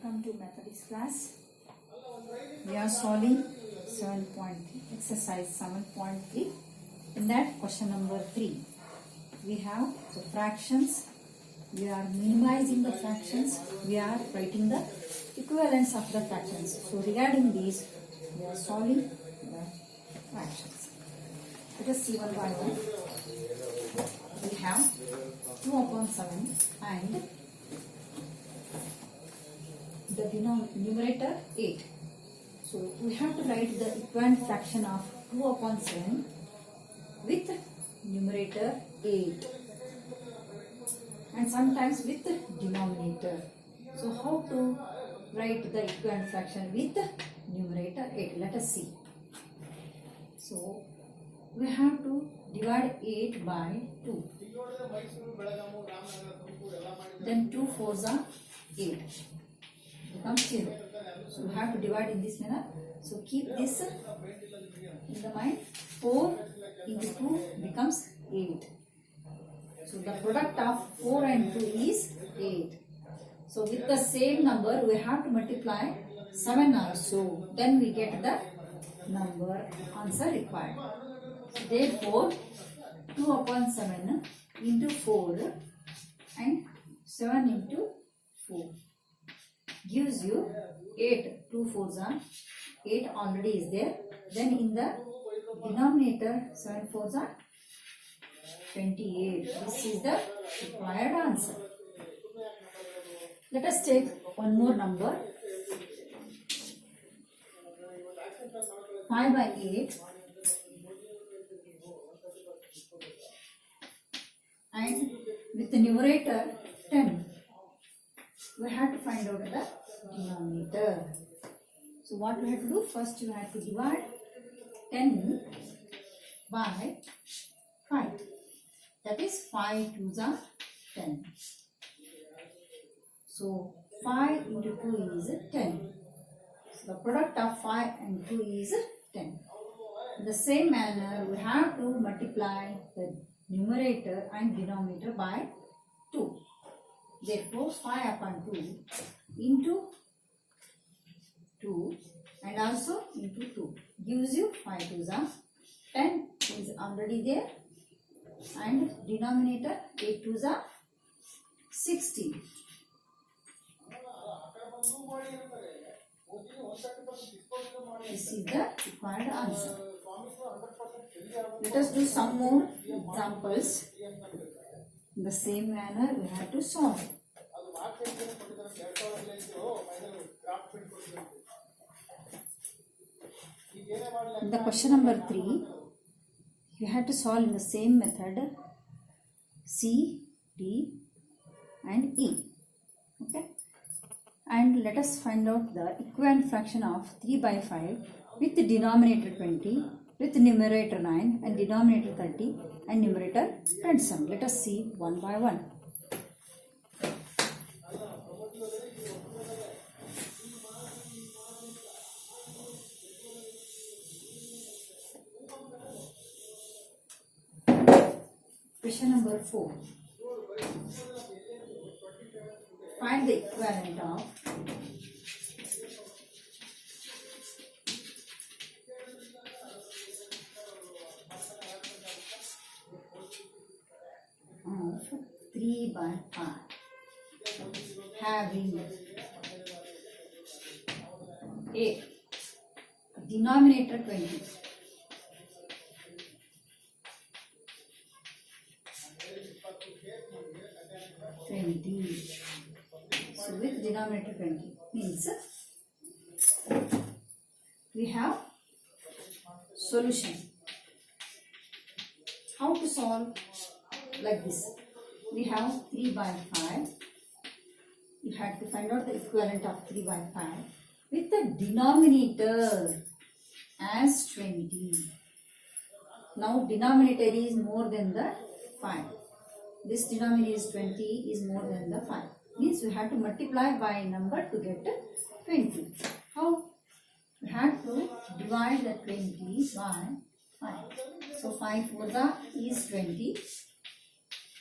Welcome to Methodist class. We are solving 7.3, exercise 7.3. In that question number 3, we have the fractions. We are minimizing the fractions. We are writing the equivalence of the fractions. So regarding these, we are solving the fractions. Let us see one by one. We have 2 upon 7 and the numerator 8. So we have to write the equivalent fraction of 2 upon 7 with numerator 8 and sometimes with denominator. So how to write the equivalent fraction with numerator 8? Let us see. So we have to divide 8 by 2. Then 2 4s are 8. Becomes 0. So we have to divide in this manner. So keep this in the mind. 4 into 2 becomes 8. So the product of 4 and 2 is 8. So with the same number we have to multiply 7 also. Then we get the number answer required. Therefore 2 upon 7 into 4 and 7 into 4 gives you 8. 2 4s are 8 already is there. Then in the denominator 7 4s are 28. This is the required answer. Let us take one more number. 5 by 8 and with the numerator 10. We have to find out the denominator. So what we have to do? First you have to divide 10 by 5. That is 5 2s are 10. So 5 into 2 is 10. So the product of 5 and 2 is 10. In the same manner we have to multiply the numerator and denominator by 2. Therefore 5 upon 2 into 2 and also into 2 gives you 5 2s are 10 is already there and denominator 8 2s are 60. This is the required answer. Let us do some more examples. In the same manner we have to solve. In the question number 3, you have to solve in the same method C, D and E. Okay. And let us find out the equivalent fraction of 3 by 5 with the denominator 20, with the numerator 9 and denominator 30 and numerator 27. Let us see one by one. Question number 4. Find the equivalent of of 3 by 5 having a denominator 20 so with denominator 20 means we have solution. How to solve? Like this. We have 3 by 5. You have to find out the equivalent of 3 by 5 with the denominator as 20. Now denominator is more than the 5. This denominator is 20 is more than the 5. Means we have to multiply by a number to get 20. How? We have to divide the 20 by 5. So 5 4s is 20.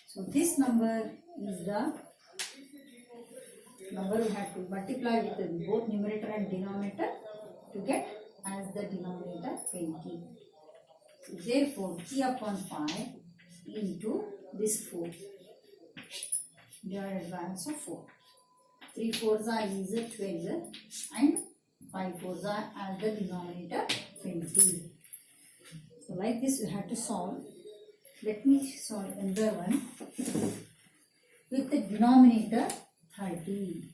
So this number is the number we have to multiply with both numerator and denominator to get as the denominator 20. So therefore 3 upon 5 into this 4 divided by also 4. 3 fours are is 12 and 5 fours are as the denominator 20. So like this we have to solve. Let me solve another one with the denominator 30.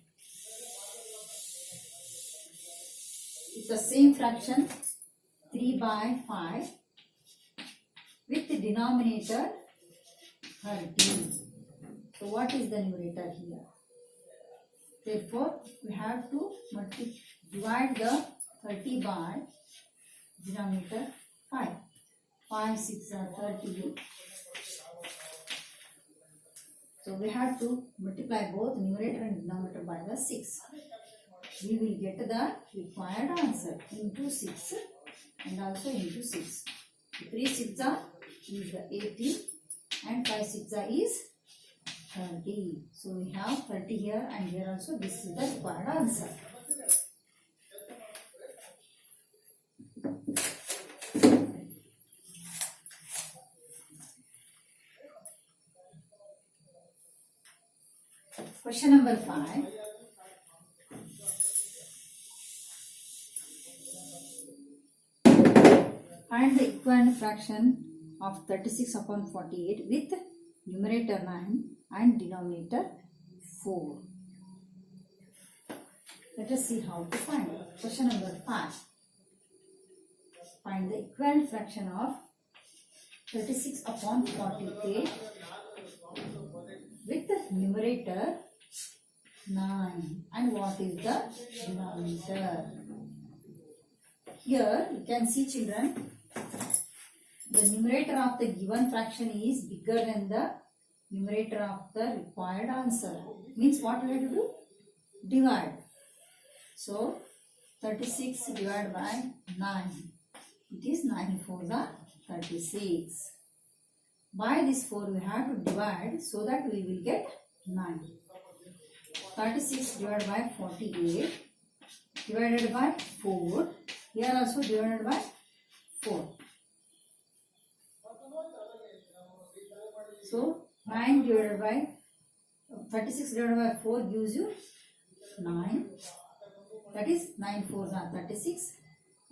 It's the same fraction 3 by 5 with the denominator 30. So what is the numerator here? Therefore we have to divide the 30 by denominator 5. 5 6 are 30. So we have to multiply both numerator and denominator by the 6. We will get the required answer into 6 and also into 6. 3 6 are is the 18 and 5 6 are is 30. So we have 30 here and here also. This is the required answer. Question number 5. Find the equivalent fraction of 36 upon 48 with numerator 9 and denominator 4. Let us see how to find it. Question number 5. Find the equivalent fraction of 36 upon 48 with the numerator 9 and what is the denominator. Here you can see, children, the numerator of the given fraction is bigger than the numerator of the required answer. Means what we have to do? Divide. So 36 divided by 9. It is 9 4s are 36. By this 4 we have to divide so that we will get 9. 36 divided by 48 divided by 4. Here also divided by 4. So 9 divided by 36 divided by 4 gives you 9. That is 9 4s are 36.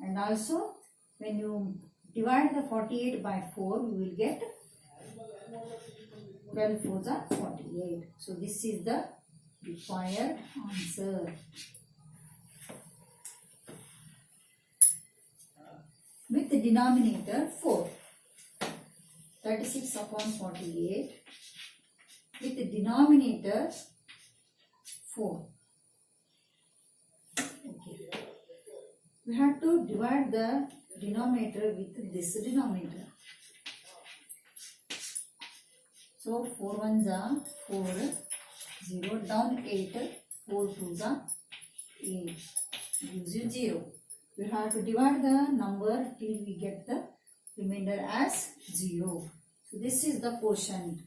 And also when you divide the 48 by 4, you will get 12 4s are 48. So this is the required answer. With the denominator 4. 36 upon 48 with the denominator 4. Okay. We have to divide the denominator with this denominator. So 4 1s are 4, 0 down 8, 4 2s are 8, gives you 0. We have to divide the number till we get the remainder as 0. So this is the quotient.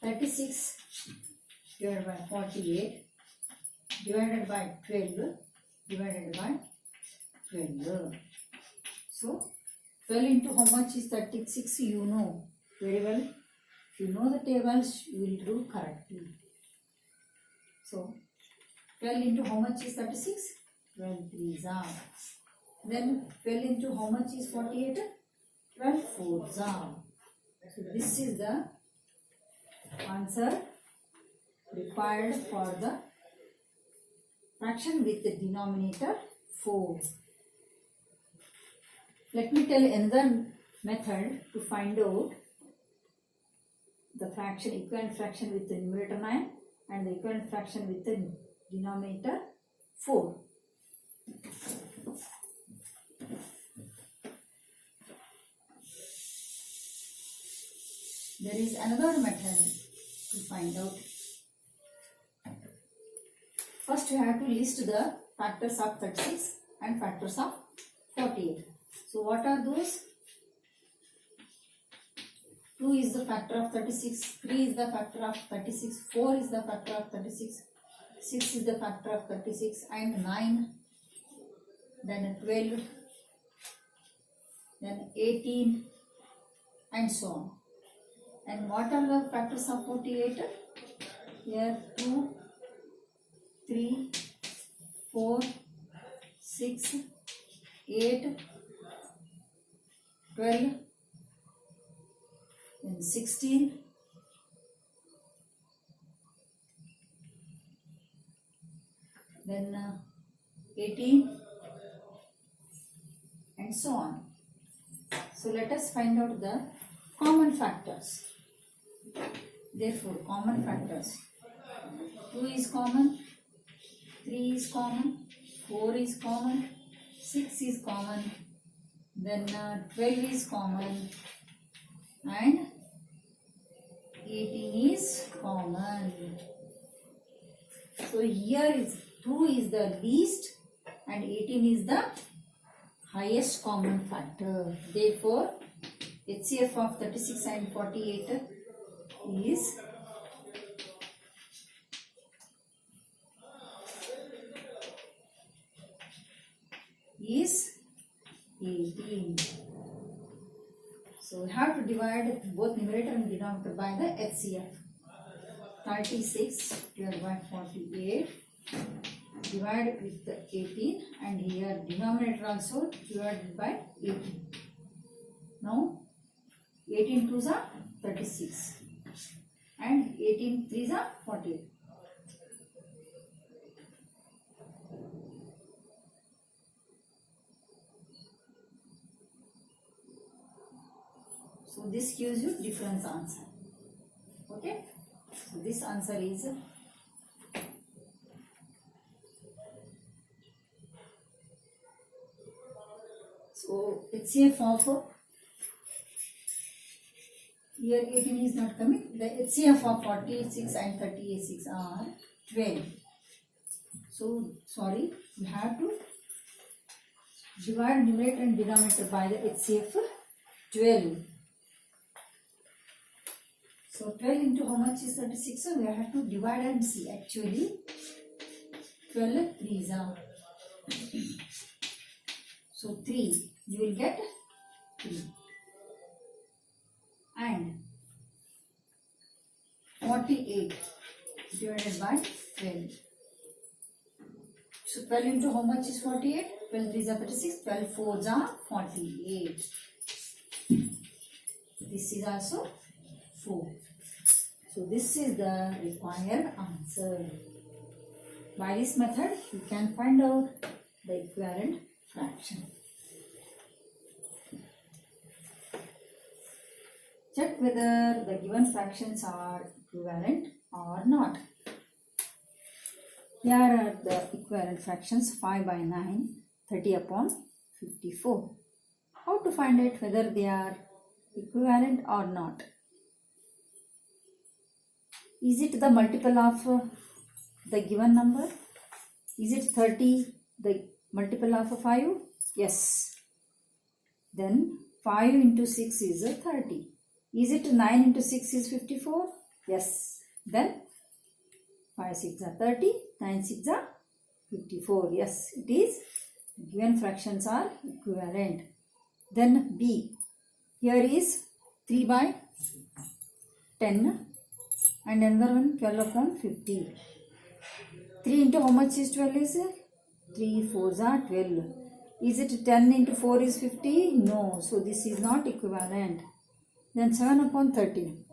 36 divided by 48 divided by 12 divided by 12. So 12 into how much is 36? You know very well. If you know the tables, you will do correctly. So 12 into how much is 36? 12 3s are. Then 12 into how much is 48? 12 4s are. So this is the answer required for the fraction with the denominator 4. Let me tell another method to find out the fraction, equivalent fraction with the numerator 9 and the equivalent fraction with the denominator 4. There is another method to find out. First we have to list the factors of 36 and factors of 48. So what are those? 2 is the factor of 36, 3 is the factor of 36, 4 is the factor of 36, 6 is the factor of 36 and 9, then 12, then 18 and so on. And what are the factors of 48? Here 2, 3, 4, 6, 8, 12, then 16, then 18 and so on. So let us find out the common factors. Therefore, common factors. 2 is common, 3 is common, 4 is common, 6 is common, then 12 is common and 18 is common. So here is 2 is the least and 18 is the highest common factor. Therefore, HCF of 36 and 48 is is 18. So we have to divide both numerator and denominator by the HCF. 36 divided by 48 divided with the 18 and here denominator also divided by 18. Now 18 2s are 36 and 18 3s are 48. So this gives you difference answer. Okay. So this answer is so HCF of here 18 is not coming. The HCF of 46 and 36 are 12. So sorry, we have to divide numerator and denominator by the HCF 12. So 12 into how much is 36? So we have to divide and see. Actually 12 3s are. So 3, you will get 3. And 48 divided by 12. So 12 into how much is 48? 12 3s are 36, 12 4s are 48. This is also 4. So this is the required answer. By this method, you can find out the equivalent fraction. Check whether the given fractions are equivalent or not. Here are the equivalent fractions 5 by 9, 30 upon 54. How to find out whether they are equivalent or not? Is it the multiple of the given number? Is it 30 the multiple of 5? Yes. Then 5 into 6 is 30. Is it 9 into 6 is 54? Yes. Then 5 6 are 30, 9 6 are 54. Yes, it is. Given fractions are equivalent. Then B. Here is 3 by 10 and another one 12 upon 50. 3 into how much is 12 is? 3 4s are 12. Is it 10 into 4 is 50? No. So this is not equivalent. Then 7 upon 13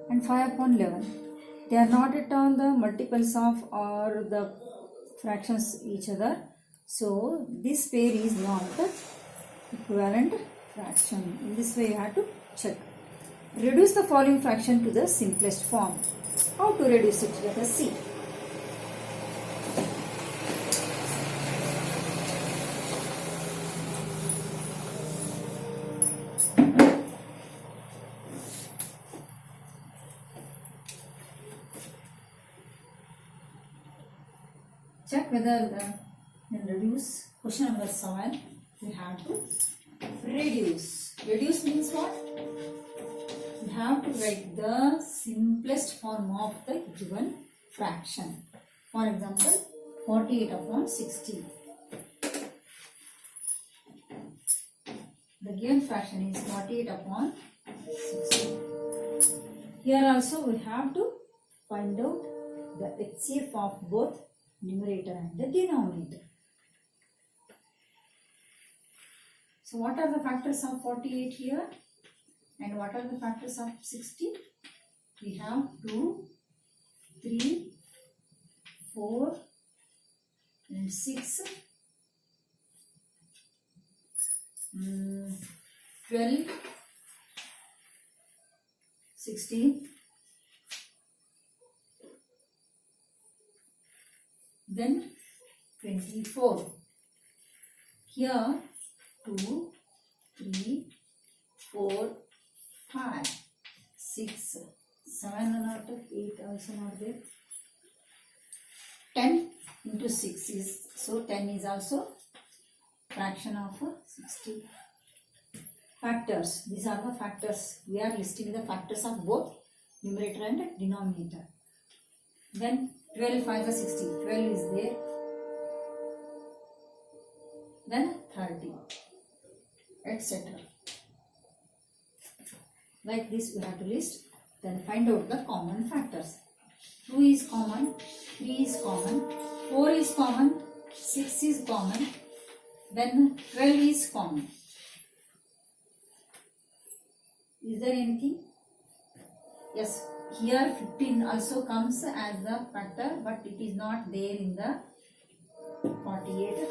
and 5 upon 11. They are not at all the multiples of or the fractions each other. So this pair is not the equivalent fraction. In this way you have to check. Reduce the following fraction to the simplest form. How to reduce it? Let us see. Check whether the reduce. Question number 7. We have to reduce. Reduce means what? We have to write the simplest form of the given fraction. For example, 48 upon 60. The given fraction is 48 upon 60. Here also we have to find out the HCF of both numerator and the denominator. So what are the factors of 48 here? And what are the factors of 60? We have 2, 3, 4 and 6, 12, 16, then 24. Here 2, 3, 4, 5, 6, 7 are not, 8 also not there. 10 into 6 is, so 10 is also fraction of 60. Factors, these are the factors. We are listing the factors of both numerator and denominator. Then 12 5 is 60, 12 is there. Then 30, etc. Like this we have to list. Then find out the common factors. 2 is common, 3 is common, 4 is common, 6 is common, then 12 is common. Is there anything? Yes, here 15 also comes as a factor, but it is not there in the 48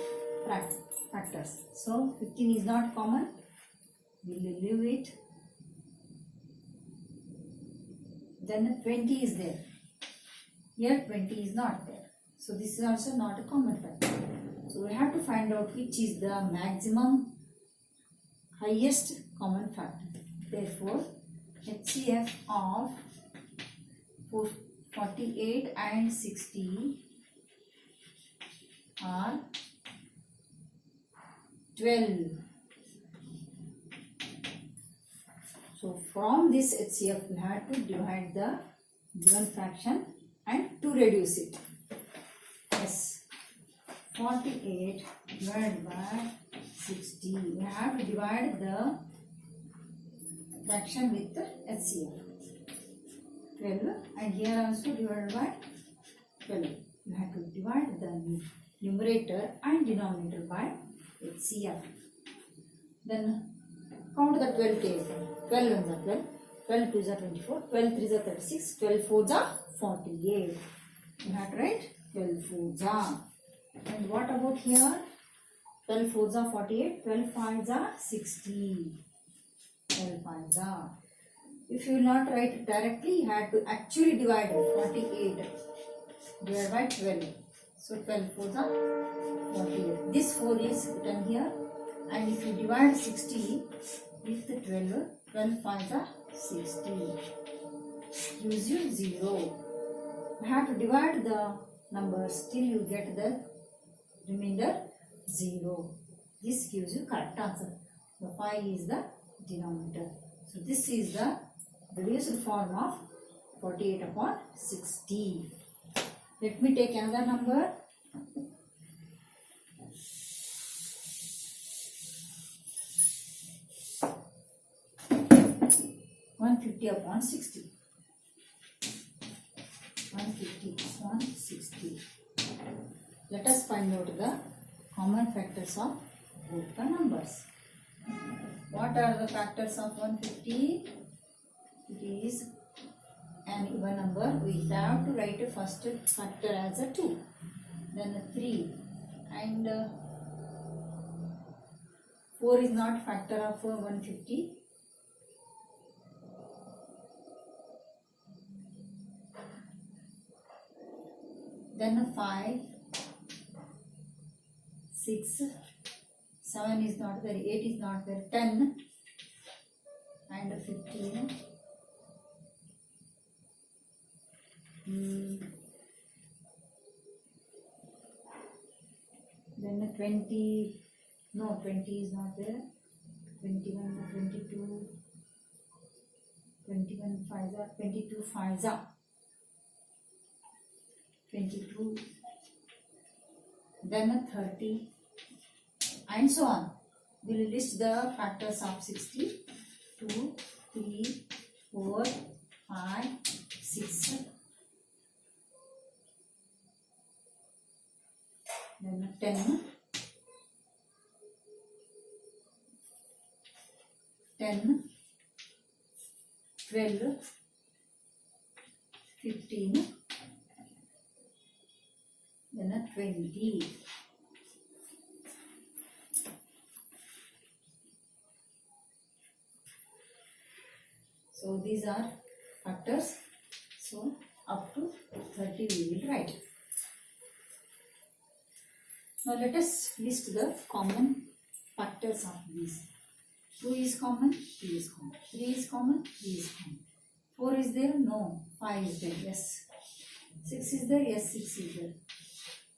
factors. So 15 is not common. We will leave it. Then 20 is there. Here 20 is not there. So this is also not a common factor. So we have to find out which is the maximum highest common factor. Therefore, HCF of 48 and 60 are 12. So from this HCF we have to divide the given fraction and to reduce it. Yes, 48 divided by 60. We have to divide the fraction with the HCF. 12, and here also divided by 12. You have to divide the numerator and denominator by HCF. Then count the 12 tables. 12 1s are 12, 12 2s are 24, 12 3s are 36, 12 4s are 48. You have to write 12 4s are. And what about here? 12 4s are 48, 12 5s are 60. 12 5s are. If you will not write it directly, you have to actually divide 48 divided by 12. So 12 4s are 48. This 4 is written here. And if you divide 60 with 12, 12 5s are 60. Gives you 0. You have to divide the numbers till you get the remainder 0. This gives you correct answer. The 5 is the denominator. So this is the reduced form of 48 upon 60. Let me take another number. upon 60. 150 upon 60. Let us find out the common factors of both the numbers. What are the factors of 150? It is an even number. We have to write a first factor as a 2, then a 3, and 4 is not factor of 150. Then a 5, 6, 7 is not there, 8 is not there, 10 and 15. Then 20, no, 20 is not there, 21, 22, 21 5s are, 22 5s are, 22, then 30, and so on. We will list the factors of 60. 2, 3, 4, 5, 6. Then 10, 12, 15, then 20. So these are factors. So up to 30 we will write. Now let us list the common factors of these. 2 is common, 2 is common, 3 is common, 3 is common. 4 is there? No. 5 is there? Yes. 6 is there? Yes, 6 is there.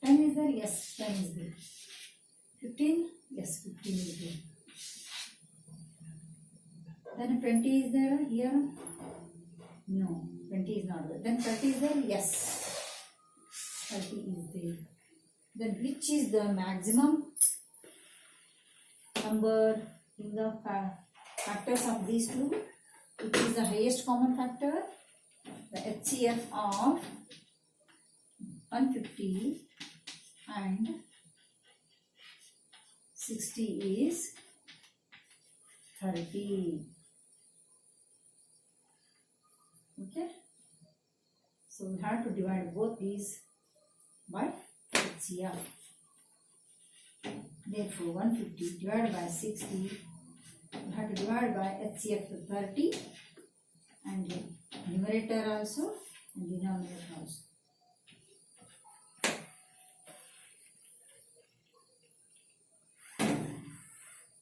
10 is there? Yes, 10 is there. 15? Yes, 15 is there. Then 20 is there here? No, 20 is not there. Then 30 is there? Yes, 30 is there. Then which is the maximum number in the factors of these two? Which is the highest common factor? The HCF of 150 and 60 is 30. Okay. So we have to divide both these by HCF. Therefore 150 divided by 60, we have to divide by HCF to 30, and numerator also and denominator also.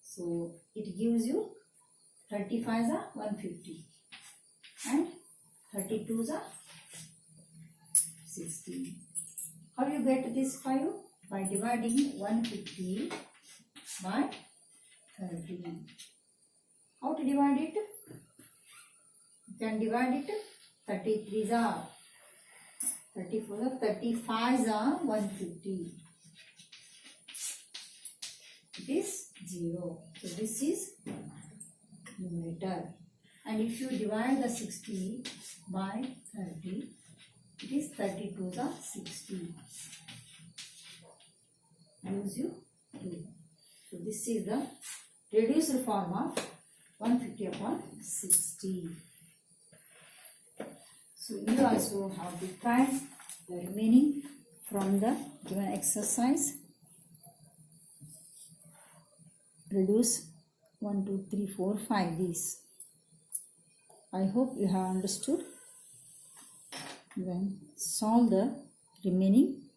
So it gives you 35 is 150 and 32 is 60. How you get this 5? By dividing 150 by 30. How to divide it? You can divide it. 33 is 34 is 35 is 150. It is 0. So this is numerator. And if you divide the 60 by 30, it is 32 is 60. Gives you 2. So this is the reduced form of 150 upon 60. So you also have to try the remaining from the given exercise. Reduce 1, 2, 3, 4, 5 these. I hope you have understood. Then solve the remaining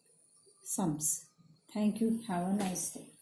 sums. Thank you. Have a nice day.